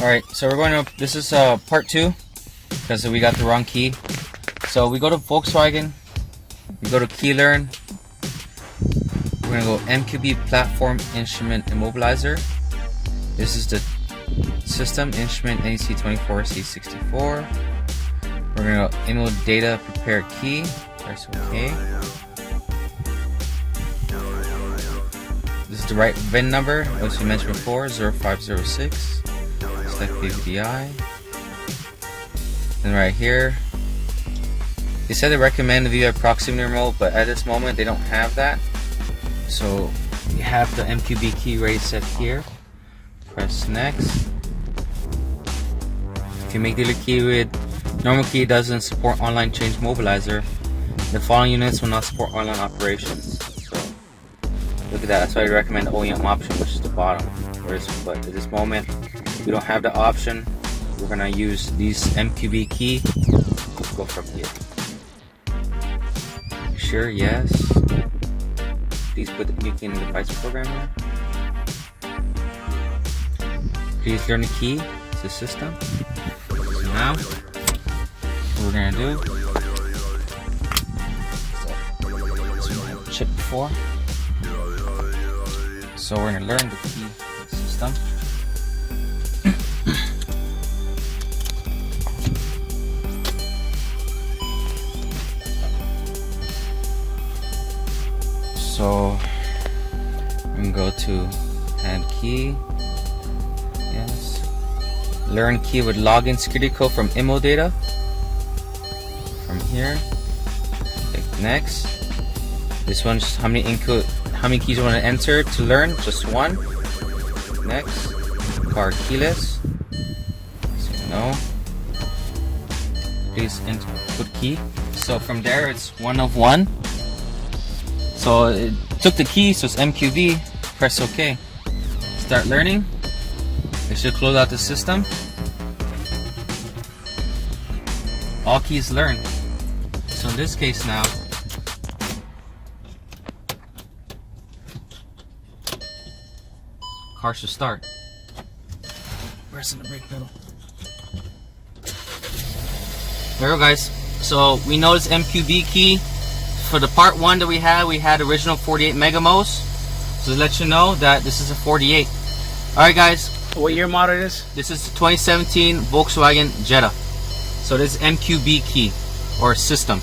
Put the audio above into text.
Alright, so we're going to, this is part 2, because we got the wrong key. So we go to Volkswagen, we go to Key Learn, we're going to go MQB Platform Instrument Immobilizer. This is the system, instrument NEC24C64. We're going to go Immo Data Prepare Key, press OK. This is the right VIN number, as we mentioned before, 0506. Select PVDI. And right here, they said they recommend the VI proximity remote, but at this moment they don't have that. So we have the MQB key ready set here. Press next. If you make dealer key with normal key doesn't support online change mobilizer, the following units will not support online operations. So look at that. That's why I recommend the OEM option, which is the bottom. But at this moment, we don't have the option. We're gonna use these MQB key. Go from here. Sure, yes. Please put the key in the device programmer. Please learn the key to the system. So now, what we're gonna do. So, this one I checked before. So we're gonna learn the key to the system. So I'm gonna go to add key. Yes. Learn key with login security code from Immo Data. From here. Click next. This one's how many keys you want to enter to learn? Just one. Next. Car keyless. Say no. Please input key. So from there it's 1 of 1. So it took the key, so it's MQB. Press OK. Start learning. It should close out the system. All keys learned. So in this case now, car should start. Pressing the brake pedal. There we go, guys. So we know this MQB key. For the part 1 that we had original 48 megamos. So to let you know that this is a 48. Alright guys. What year model is this? This is the 2017 Volkswagen Jetta. So this is MQB key or system.